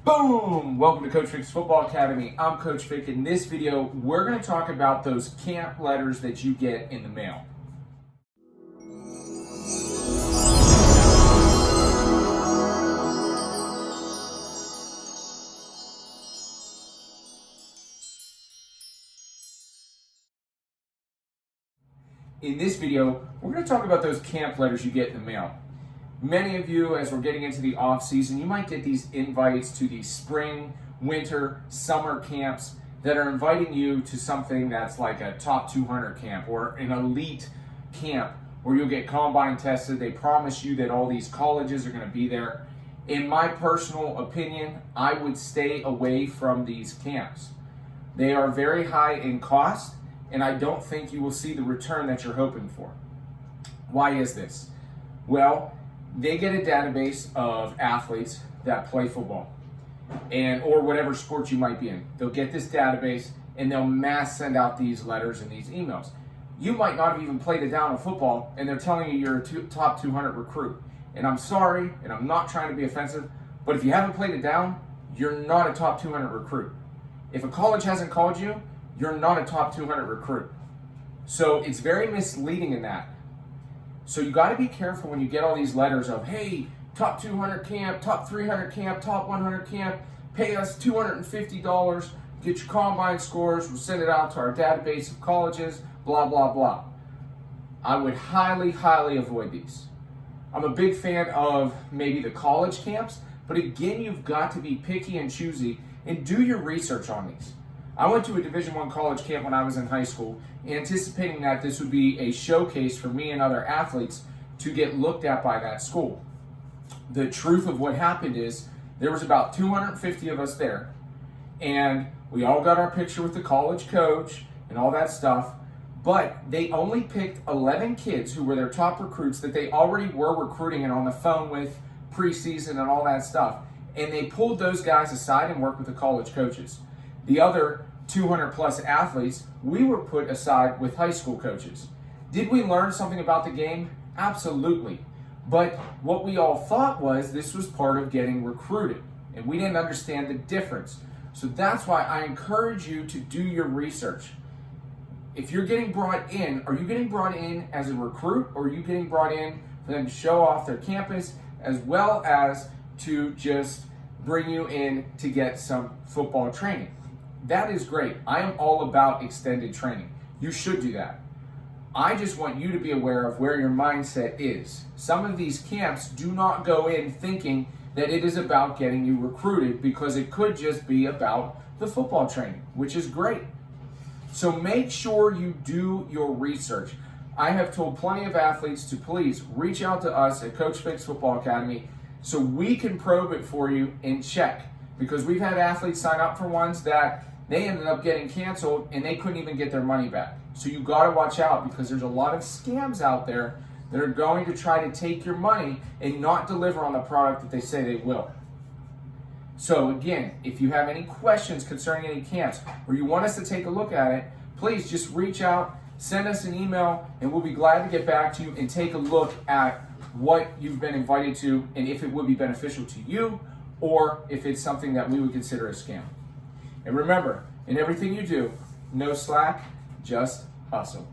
Boom! Welcome to Coach Ficter's Football Academy. I'm Coach Fichter. In this video, we're going to talk about those camp letters that you get in the mail. In this video, we're going to talk about those camp letters you get in the mail. Many of you, as we're getting into the off season, you might get these invites to these spring, winter, summer camps that are inviting you to something that's like a top 200 camp or an elite camp where you'll get combine tested. They promise you that all these colleges are going to be there. In my personal opinion, I would stay away from these camps. They are very high in cost, and I don't think you will see the return that you're hoping for. Why is this? Well, they get a database of athletes that play football or whatever sport you might be in. They'll get this database and they'll mass send out these letters and these emails. You might not have even played a down of football and they're telling you you're a top 200 recruit. And I'm sorry, and I'm not trying to be offensive, but if you haven't played it down, you're not a top 200 recruit. If a college hasn't called you, you're not a top 200 recruit. So it's very misleading in that. So you got to be careful when you get all these letters of, hey, top 200 camp, top 300 camp, top 100 camp, pay us $250, get your combine scores, we'll send it out to our database of colleges, blah, blah, blah. I would highly, highly avoid these. I'm a big fan of maybe the college camps, but again, you've got to be picky and choosy and do your research on these. I went to a Division I college camp when I was in high school, anticipating that this would be a showcase for me and other athletes to get looked at by that school. The truth of what happened is there was about 250 of us there, and we all got our picture with the college coach and all that stuff, but they only picked 11 kids who were their top recruits that they already were recruiting and on the phone with preseason and all that stuff, and they pulled those guys aside and worked with the college coaches. The other 200 plus athletes, we were put aside with high school coaches. Did we learn something about the game? Absolutely. But what we all thought was this was part of getting recruited, and we didn't understand the difference. So that's why I encourage you to do your research. If you're getting brought in, are you getting brought in as a recruit, or are you getting brought in for them to show off their campus as well as to just bring you in to get some football training? That is great. I am all about extended training. You should do that. I just want you to be aware of where your mindset is. Some of these camps do not go in thinking that it is about getting you recruited, because it could just be about the football training, which is great. So make sure you do your research. I have told plenty of athletes to please reach out to us at Coach Ficter's Football Academy so we can probe it for you and check. Because we've had athletes sign up for ones that they ended up getting canceled and they couldn't even get their money back. So you got to watch out, because there's a lot of scams out there that are going to try to take your money and not deliver on the product that they say they will. So again, if you have any questions concerning any camps, or you want us to take a look at it, please just reach out, send us an email, and we'll be glad to get back to you and take a look at what you've been invited to and if it would be beneficial to you, or if it's something that we would consider a scam. And remember, in everything you do, no slack, just hustle.